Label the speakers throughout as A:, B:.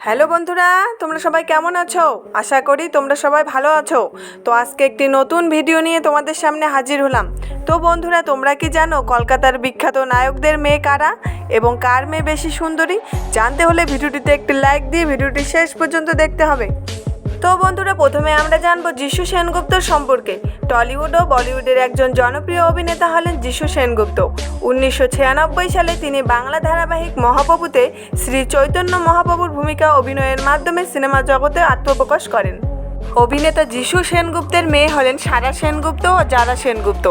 A: Hello বন্ধুরা, তোমরা সবাই কেমন আছো? আশা করি তোমরা সবাই ভালো আছো। তো আজকে একটি নতুন ভিডিও নিয়ে তোমাদের সামনে হাজির হলাম। তো বন্ধুরা, তোমরা কি জানো কলকাতার বিখ্যাত নায়কদের মেয়ে কারা এবং কার মেয়ে বেশি সুন্দরী? জানতে হলে ভিডিওটিতে একটি লাইক দিয়ে ভিডিওটি শেষ পর্যন্ত দেখতে হবে। তো বন্ধুরা, প্রথমে আমরা জানবো যিশু সেনগুপ্তর সম্পর্কে। টলিউড ও বলিউডের একজন জনপ্রিয় অভিনেতা হলেন যিশু সেনগুপ্ত। 1996 সালে তিনি বাংলা ধারাবাহিক মহাপ্রভুতে শ্রী চৈতন্য মহাপ্রভুর ভূমিকা অভিনয়ের মাধ্যমে সিনেমা জগতে আত্মপ্রকাশ করেন। অভিনেতা যিশু সেনগুপ্তের মেয়ে হলেন সারা সেনগুপ্ত ও জারা সেনগুপ্ত।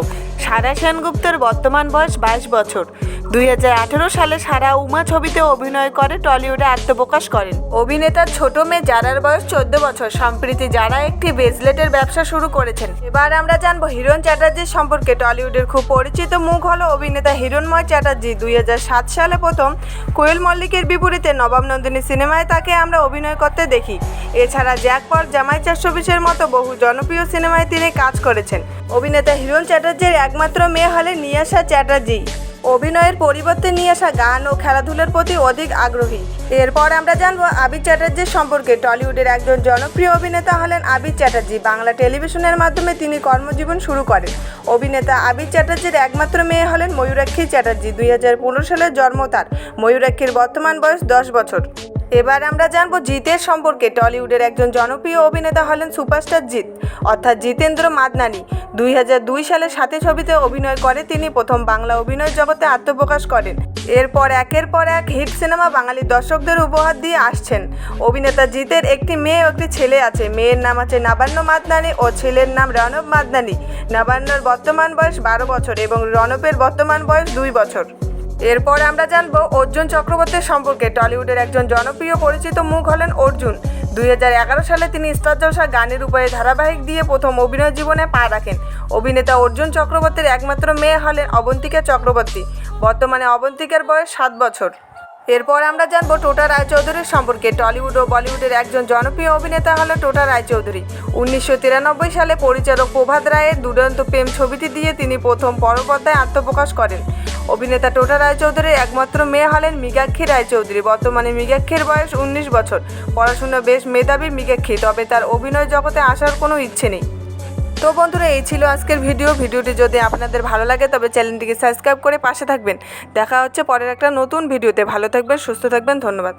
A: সারা সেনগুপ্তের বর্তমান বয়স 22 বছর। 2018 সালে সারা উমা ছবিতে অভিনয় করে টলিউডে আত্মপ্রকাশ করেন। অভিনেতার ছোট মেয়ে জারার বয়স 14 বছর। সম্প্রতি যারা একটি ব্রেসলেটের ব্যবসা শুরু করেছেন। এবার আমরা জানবো হিরণ চ্যাটার্জির সম্পর্কে। টলিউডের খুব পরিচিত মুখ হলো অভিনেতা হিরণময় চ্যাটার্জি। 2007 সালে প্রথম কোয়েল মল্লিকের বিপরীতে নবাব নন্দিনী সিনেমায় তাকে আমরা অভিনয় করতে দেখি। এছাড়া জ্যাকপট, জামাই 420-এর মতো বহু জনপ্রিয় সিনেমায় তিনি কাজ করেছেন। অভিনেতা হিরণ চ্যাটার্জির একমাত্র মেয়ে হলেন নিয়াশা চ্যাটার্জি। অভিনয়ের পরিবর্তে নিয়াশা গান ও খেলাধুলার প্রতি অধিক আগ্রহী। এরপর আমরা জানবো আবির চ্যাটার্জির সম্পর্কে। টলিউডের একজন জনপ্রিয় অভিনেতা হলেন আবির চ্যাটার্জি। বাংলা টেলিভিশনের মাধ্যমে তিনি কর্মজীবন শুরু করেন। অভিনেতা আবির চ্যাটার্জির একমাত্র মেয়ে হলেন ময়ূরাক্ষী চ্যাটার্জি। 2015 সালে জন্ম তার। ময়ূরাক্ষীর বর্তমান বয়স 10 বছর। এবার আমরা জানবো জিতের সম্পর্কে। টলিউডের একজন জনপ্রিয় অভিনেতা হলেন সুপারস্টার জিৎ, অর্থাৎ জিতেন্দ্র মাদনানি। 2002 সালে সাথে ছবিতে অভিনয় করে তিনি প্রথম বাংলা অভিনয় জগতে আত্মপ্রকাশ করেন। এরপর একের পর এক হিট সিনেমা বাঙালি দর্শকদের উপহার দিয়ে আসছেন। অভিনেতা জিতের একটি মেয়ে ও একটি ছেলে আছে। মেয়ের নাম আছে নবান্ন মাদনানি ও ছেলের নাম রণব মাদনানি। নবান্নর বর্তমান বয়স 12 বছর এবং রণবের বর্তমান বয়স 2 বছর। এরপর আমরা জানবো অর্জুন চক্রবর্তীর সম্পর্কে। টলিউডের একজন জনপ্রিয় পরিচিত মুখ হলেন অর্জুন। 2011 সালে তিনি স্টার জলসা গানের উপরে ধারাবাহিক দিয়ে প্রথম অভিনয় জীবনে পা রাখেন। অভিনেতা অর্জুন চক্রবর্তীর একমাত্র মেয়ে হলেন অবন্তিকা চক্রবর্তী। বর্তমানে অবন্তিকার বয়স 7 বছর। এরপর আমরা জানবো টোটা রায়চৌধুরীর সম্পর্কে। টলিউড ও বলিউডের একজন জনপ্রিয় অভিনেতা হলো টোটা রায়চৌধুরী। 1993 সালে পরিচালক প্রভাত রায়ের দুরন্ত প্রেম ছবিটি দিয়ে তিনি প্রথম পর্দায় আত্মপ্রকাশ করেন। অভিনেতা টোটা রায়চৌধুরীর একমাত্র মেয়ে হলেন মৃগাক্ষী রায়চৌধুরী। বর্তমানে মৃগাক্ষীর বয়স 19 বছর। পড়াশোনা বেশ মেধাবী মৃগাক্ষী, তবে তার অভিনয় জগতে আসার কোনো ইচ্ছে নেই। তো বন্ধুরা, এই ছিল আজকের ভিডিওটি যদি আপনাদের ভালো লাগে তবে চ্যানেলটিকে সাবস্ক্রাইব করে পাশে থাকবেন। দেখা হচ্ছে পরের একটা নতুন ভিডিওতে। ভালো থাকবেন, সুস্থ থাকবেন, ধন্যবাদ।